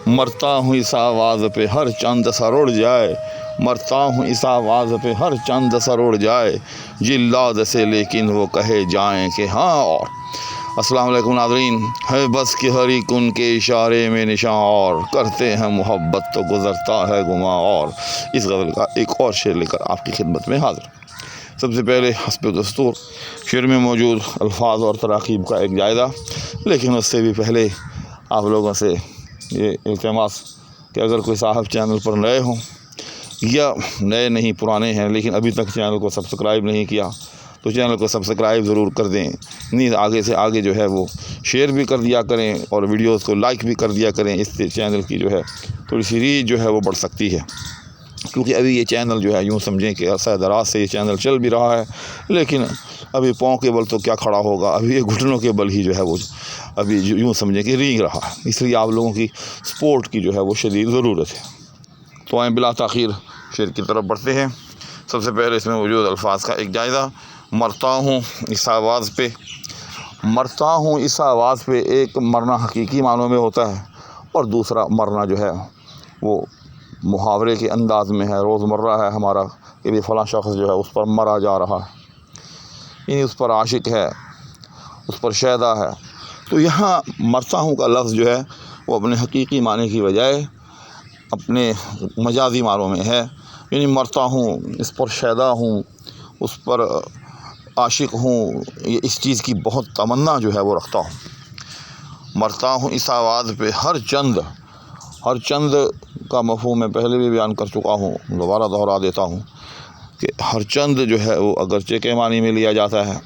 مرتا ہوں اس آواز پہ ہر چند سر اڑ جائے، مرتا ہوں اس آواز پہ ہر چند سر اڑ جائے، جلاد سے لیکن وہ کہے جائیں کہ ہاں اور۔ السلام علیکم ناظرین، ہے بس کہ ہر ایک ان کے اشارے میں نشاں اور، کرتے ہیں محبت تو گزرتا ہے گماں اور۔ اس غزل کا ایک اور شعر لے کر آپ کی خدمت میں حاضر۔ سب سے پہلے حسب دستور شعر میں موجود الفاظ اور تراکیب کا ایک جائزہ، لیکن اس سے بھی پہلے آپ لوگوں سے یہ التماس کہ اگر کوئی صاحب چینل پر نئے ہوں یا نئے نہیں پرانے ہیں لیکن ابھی تک چینل کو سبسکرائب نہیں کیا تو چینل کو سبسکرائب ضرور کر دیں، نہیں آگے سے آگے جو ہے وہ شیئر بھی کر دیا کریں اور ویڈیوز کو لائک بھی کر دیا کریں۔ اس سے چینل کی جو ہے تھوڑی سی ریچ جو ہے وہ بڑھ سکتی ہے، کیونکہ ابھی یہ چینل جو ہے یوں سمجھیں کہ عرصہ دراز سے یہ چینل چل بھی رہا ہے، لیکن ابھی پاؤں کے بل تو کیا کھڑا ہوگا، ابھی یہ گھٹنوں کے بل ہی جو ہے وہ ابھی یوں سمجھیں کہ رینگ رہا ہے۔ اس لیے آپ لوگوں کی سپورٹ کی جو ہے وہ شدید ضرورت ہے۔ تو آئیں بلا تاخیر شعر کی طرف بڑھتے ہیں۔ سب سے پہلے اس میں موجود الفاظ کا ایک جائزہ۔ مرتا ہوں اس آواز پہ، مرتا ہوں اس آواز پہ، ایک مرنا حقیقی معنوں میں ہوتا ہے اور دوسرا مرنا جو ہے وہ محاورے کے انداز میں ہے، روزمرہ ہے ہمارا کہ بھی فلاں شخص جو ہے اس پر مرا جا رہا ہے، یعنی اس پر عاشق ہے، اس پر شیدا ہے۔ تو یہاں مرتا ہوں کا لفظ جو ہے وہ اپنے حقیقی معنی کی بجائے اپنے مجازی معنوں میں ہے، یعنی مرتا ہوں، اس پر شیدا ہوں، اس پر عاشق ہوں، یہ اس چیز کی بہت تمنا جو ہے وہ رکھتا ہوں۔ مرتا ہوں اس آواز پہ ہر چند، ہر چند کا مفہوم میں پہلے بھی بیان کر چکا ہوں، دوبارہ دہرا دیتا ہوں کہ ہر چند جو ہے وہ اگرچہ کے معنی میں لیا جاتا ہے،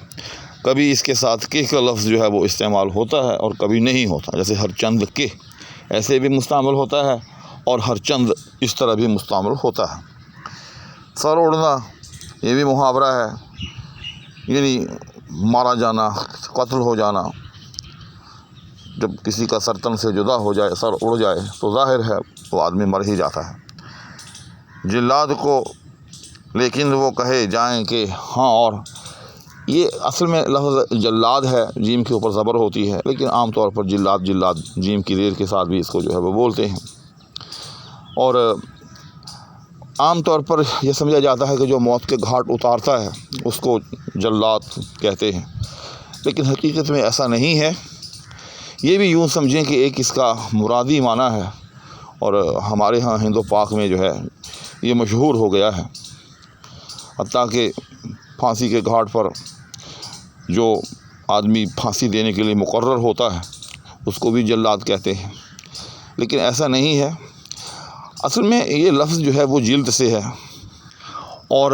کبھی اس کے ساتھ کہ کا لفظ جو ہے وہ استعمال ہوتا ہے اور کبھی نہیں ہوتا، جیسے ہر چند کے ایسے بھی مستعمل ہوتا ہے اور ہر چند اس طرح بھی مستعمل ہوتا ہے۔ سر اڑنا یہ بھی محاورہ ہے، یعنی مارا جانا، قتل ہو جانا۔ جب کسی کا سر تن سے جدا ہو جائے، سر اڑ جائے تو ظاہر ہے وہ آدمی مر ہی جاتا ہے۔ جلاد کو لیکن وہ کہے جائیں کہ ہاں اور، یہ اصل میں لفظ جلاد ہے، جیم کے اوپر زبر ہوتی ہے، لیکن عام طور پر جلاد جلاد جیم کی زیر کے ساتھ بھی اس کو جو ہے وہ بولتے ہیں، اور عام طور پر یہ سمجھا جاتا ہے کہ جو موت کے گھاٹ اتارتا ہے اس کو جلاد کہتے ہیں، لیکن حقیقت میں ایسا نہیں ہے۔ یہ بھی یوں سمجھیں کہ ایک اس کا مرادی معنی ہے، اور ہمارے ہاں ہند و پاک میں جو ہے یہ مشہور ہو گیا ہے، حتیٰ کہ پھانسی کے گھاٹ پر جو آدمی پھانسی دینے کے لیے مقرر ہوتا ہے اس کو بھی جلاد کہتے ہیں، لیکن ایسا نہیں ہے۔ اصل میں یہ لفظ جو ہے وہ جلد سے ہے، اور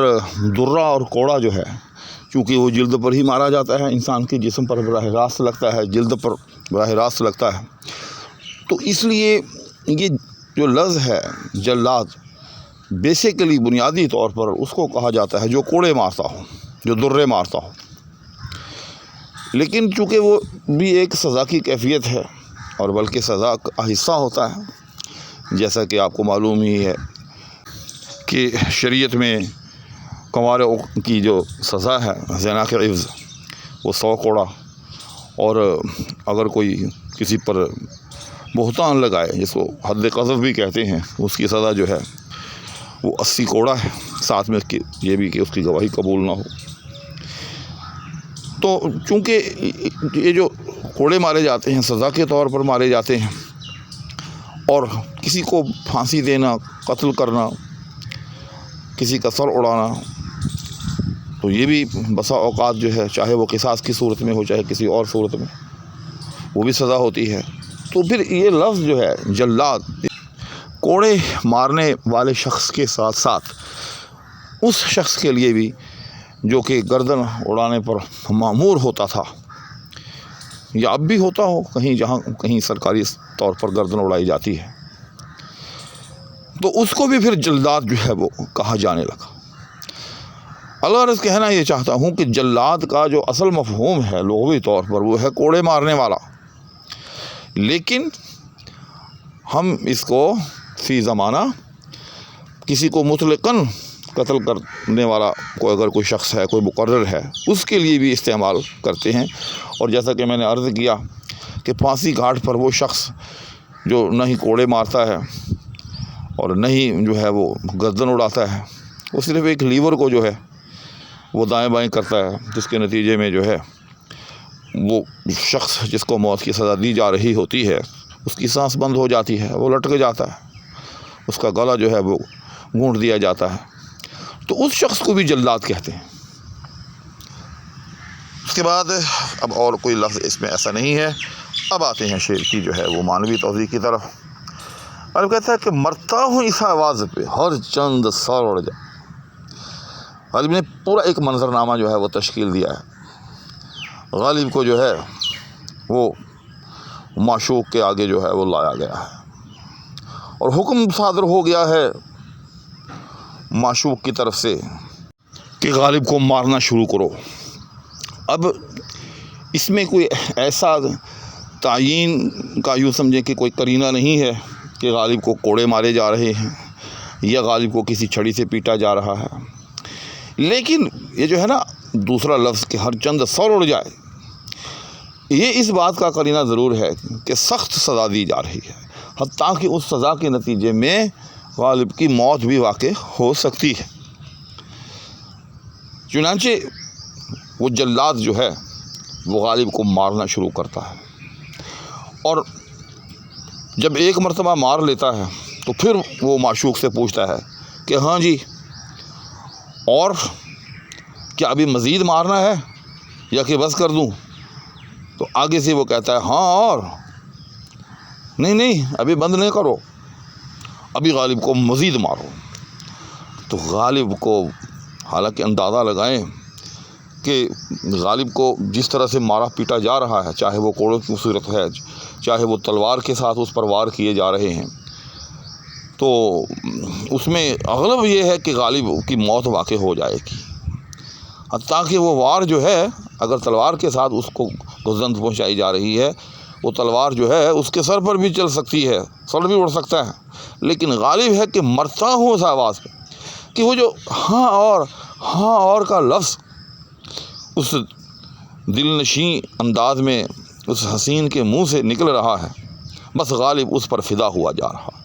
درہ اور کوڑا جو ہے چونکہ وہ جلد پر ہی مارا جاتا ہے، انسان کے جسم پر براہ راست لگتا ہے، جلد پر براہ راست لگتا ہے، تو اس لیے یہ جو لفظ ہے جلاد بیسیکلی بنیادی طور پر اس کو کہا جاتا ہے جو کوڑے مارتا ہو، جو درے مارتا ہو، لیکن چونکہ وہ بھی ایک سزا کی کیفیت ہے اور بلکہ سزا کا حصہ ہوتا ہے، جیسا کہ آپ کو معلوم ہی ہے کہ شریعت میں کنوار کی جو سزا ہے زنا کے عوض وہ 100 کوڑا، اور اگر کوئی کسی پر بہتان لگائے جس کو حد قذف بھی کہتے ہیں، اس کی سزا جو ہے وہ 80 کوڑا ہے، ساتھ میں یہ بھی کہ اس کی گواہی قبول نہ ہو۔ تو چونکہ یہ جو کوڑے مارے جاتے ہیں سزا کے طور پر مارے جاتے ہیں، اور کسی کو پھانسی دینا، قتل کرنا، کسی کا سر اڑانا، تو یہ بھی بسا اوقات جو ہے چاہے وہ قصاص کی صورت میں ہو چاہے کسی اور صورت میں وہ بھی سزا ہوتی ہے۔ تو پھر یہ لفظ جو ہے جلاد، کوڑے مارنے والے شخص کے ساتھ ساتھ اس شخص کے لیے بھی جو کہ گردن اڑانے پر مأمور ہوتا تھا، یا اب بھی ہوتا ہو کہیں جہاں کہیں سرکاری طور پر گردن اڑائی جاتی ہے، تو اس کو بھی پھر جلاد جو ہے وہ کہا جانے لگا۔ الغرض کہنا یہ چاہتا ہوں کہ جلاد کا جو اصل مفہوم ہے لغوی طور پر وہ ہے کوڑے مارنے والا، لیکن ہم اس کو فی زمانہ کسی کو مطلقاً قتل کرنے والا اگر کوئی شخص ہے، کوئی مقرر ہے، اس کے لیے بھی استعمال کرتے ہیں، اور جیسا کہ میں نے عرض کیا کہ پھانسی گھاٹ پر وہ شخص جو نہ ہی کوڑے مارتا ہے اور نہ ہی جو ہے وہ گردن اڑاتا ہے، وہ صرف ایک لیور کو جو ہے وہ دائیں بائیں کرتا ہے، جس کے نتیجے میں جو ہے وہ شخص جس کو موت کی سزا دی جا رہی ہوتی ہے اس کی سانس بند ہو جاتی ہے، وہ لٹک جاتا ہے، اس کا گلا جو ہے وہ گھونٹ دیا جاتا ہے، تو اس شخص کو بھی جلاد کہتے ہیں۔ اس کے بعد اب اور کوئی لفظ اس میں ایسا نہیں ہے۔ اب آتے ہیں شعر کی جو ہے وہ معنوی توضیح کی طرف۔ اور کہتا ہے کہ مرتا ہوں اس آواز پہ ہر چند سر اڑ جائے۔ غالب نے پورا ایک منظرنامہ جو ہے وہ تشکیل دیا ہے۔ غالب کو جو ہے وہ معشوق کے آگے جو ہے وہ لایا گیا ہے اور حکم صادر ہو گیا ہے معشوق کی طرف سے کہ غالب کو مارنا شروع کرو۔ اب اس میں کوئی ایسا تعیین کا یوں سمجھیں کہ کوئی قرینہ نہیں ہے کہ غالب کو کوڑے مارے جا رہے ہیں یا غالب کو کسی چھڑی سے پیٹا جا رہا ہے، لیکن یہ جو ہے نا دوسرا لفظ کہ ہر چند سر اڑ جائے، یہ اس بات کا قرینہ ضرور ہے کہ سخت سزا دی جا رہی ہے، حتیٰ کہ اس سزا کے نتیجے میں غالب کی موت بھی واقع ہو سکتی ہے۔ چنانچہ وہ جلاد جو ہے وہ غالب کو مارنا شروع کرتا ہے، اور جب ایک مرتبہ مار لیتا ہے تو پھر وہ معشوق سے پوچھتا ہے کہ ہاں جی اور کیا ابھی مزید مارنا ہے یا کہ بس کر دوں؟ تو آگے سے وہ کہتا ہے ہاں اور نہیں ابھی بند نہیں کرو، ابھی غالب کو مزید مارو۔ تو غالب کو حالانکہ اندازہ لگائیں کہ غالب کو جس طرح سے مارا پیٹا جا رہا ہے، چاہے وہ کوڑوں کی صورت ہے، چاہے وہ تلوار کے ساتھ اس پر وار کیے جا رہے ہیں، تو اس میں اغلب یہ ہے کہ غالب کی موت واقع ہو جائے گی، حتیٰ کہ وہ وار جو ہے اگر تلوار کے ساتھ اس کو گزند پہنچائی جا رہی ہے، وہ تلوار جو ہے اس کے سر پر بھی چل سکتی ہے، سر بھی اڑ سکتا ہے، لیکن غالب ہے کہ مرتا ہوں اس آواز پہ کہ وہ جو ہاں اور کا لفظ اس دل نشیں انداز میں اس حسین کے منہ سے نکل رہا ہے، بس غالب اس پر فدا ہوا جا رہا۔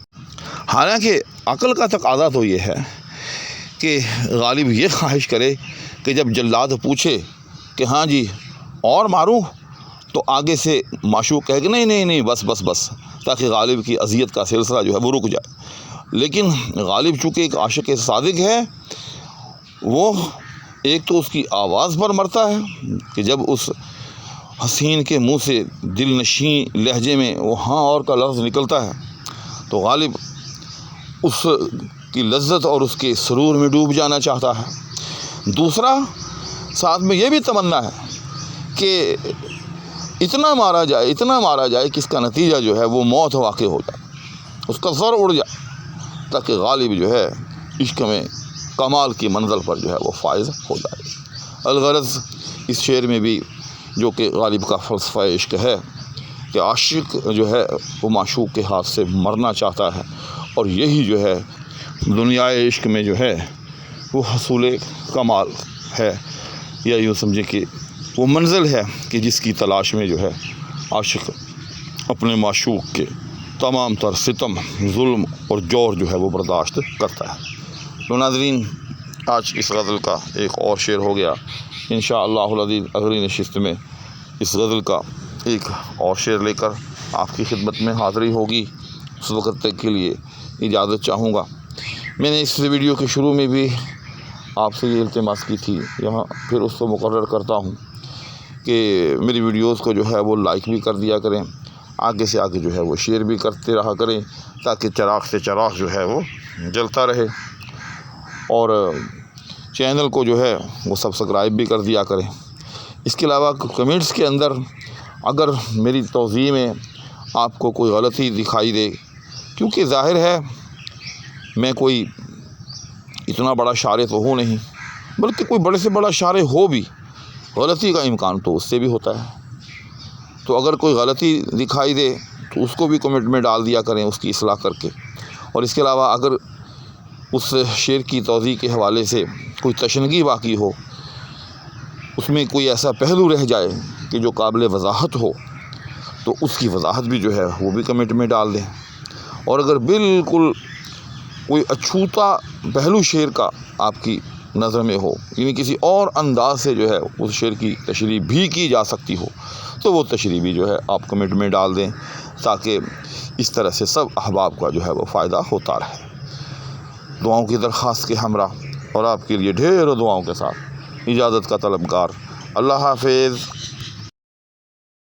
حالانکہ عقل کا تقاضا تو یہ ہے کہ غالب یہ خواہش کرے کہ جب جلاد پوچھے کہ ہاں جی اور ماروں، تو آگے سے معشوق کہے کہ نہیں بس، تاکہ غالب کی اذیت کا سلسلہ جو ہے وہ رک جائے۔ لیکن غالب چونکہ ایک عاشق صادق ہے، وہ ایک تو اس کی آواز پر مرتا ہے کہ جب اس حسین کے منہ سے دل نشیں لہجے میں وہ ہاں اور کا لفظ نکلتا ہے تو غالب اس کی لذت اور اس کے سرور میں ڈوب جانا چاہتا ہے۔ دوسرا ساتھ میں یہ بھی تمنا ہے کہ اتنا مارا جائے کہ اس کا نتیجہ جو ہے وہ موت واقع ہو جائے، اس کا سر اڑ جائے، تاکہ غالب جو ہے عشق میں کمال کی منزل پر جو ہے وہ فائز ہو جائے۔ الغرض اس شعر میں بھی جو کہ غالب کا فلسفہ عشق ہے کہ عاشق جو ہے وہ معشوق کے ہاتھ سے مرنا چاہتا ہے، اور یہی جو ہے دنیائے عشق میں جو ہے وہ حصول کمال ہے، یا یوں سمجھے کہ وہ منزل ہے کہ جس کی تلاش میں جو ہے عاشق اپنے معشوق کے تمام تر ستم، ظلم اور جور جو ہے وہ برداشت کرتا ہے۔ تو ناظرین، آج اس غزل کا ایک اور شعر ہو گیا۔ انشاءاللہ العزیز اگلی نشست میں اس غزل کا ایک اور شعر لے کر آپ کی خدمت میں حاضری ہوگی۔ اس وقت تک کے لیے اجازت چاہوں گا۔ میں نے اس ویڈیو کے شروع میں بھی آپ سے یہ التماس کی تھی، یہاں پھر اس کو مقرر کرتا ہوں کہ میری ویڈیوز کو جو ہے وہ لائک بھی کر دیا کریں، آگے سے آگے جو ہے وہ شیئر بھی کرتے رہا کریں، تاکہ چراغ سے چراغ جو ہے وہ جلتا رہے، اور چینل کو جو ہے وہ سبسکرائب بھی کر دیا کریں۔ اس کے علاوہ کمنٹس کے اندر اگر میری توضیح میں آپ کو کوئی غلطی دکھائی دے، کیونکہ ظاہر ہے میں کوئی اتنا بڑا شارح تو ہوں نہیں، بلکہ کوئی بڑے سے بڑا شارح ہو بھی غلطی کا امکان تو اس سے بھی ہوتا ہے، تو اگر کوئی غلطی دکھائی دے تو اس کو بھی کمنٹ میں ڈال دیا کریں، اس کی اصلاح کر کے۔ اور اس کے علاوہ اگر اس شعر کی توضیح کے حوالے سے کوئی تشنگی باقی ہو، اس میں کوئی ایسا پہلو رہ جائے کہ جو قابل وضاحت ہو، تو اس کی وضاحت بھی جو ہے وہ بھی کمنٹ میں ڈال دیں۔ اور اگر بالکل کوئی اچھوتا پہلو شعر کا آپ کی نظر میں ہو، یعنی کسی اور انداز سے جو ہے اس شعر کی تشریح بھی کی جا سکتی ہو، تو وہ تشریح بھی جو ہے آپ کمنٹ میں ڈال دیں، تاکہ اس طرح سے سب احباب کا جو ہے وہ فائدہ ہوتا رہے۔ دعاؤں کی درخواست کے ہمراہ اور آپ کے لیے ڈھیر دعاؤں کے ساتھ اجازت کا طلبگار۔ اللہ حافظ۔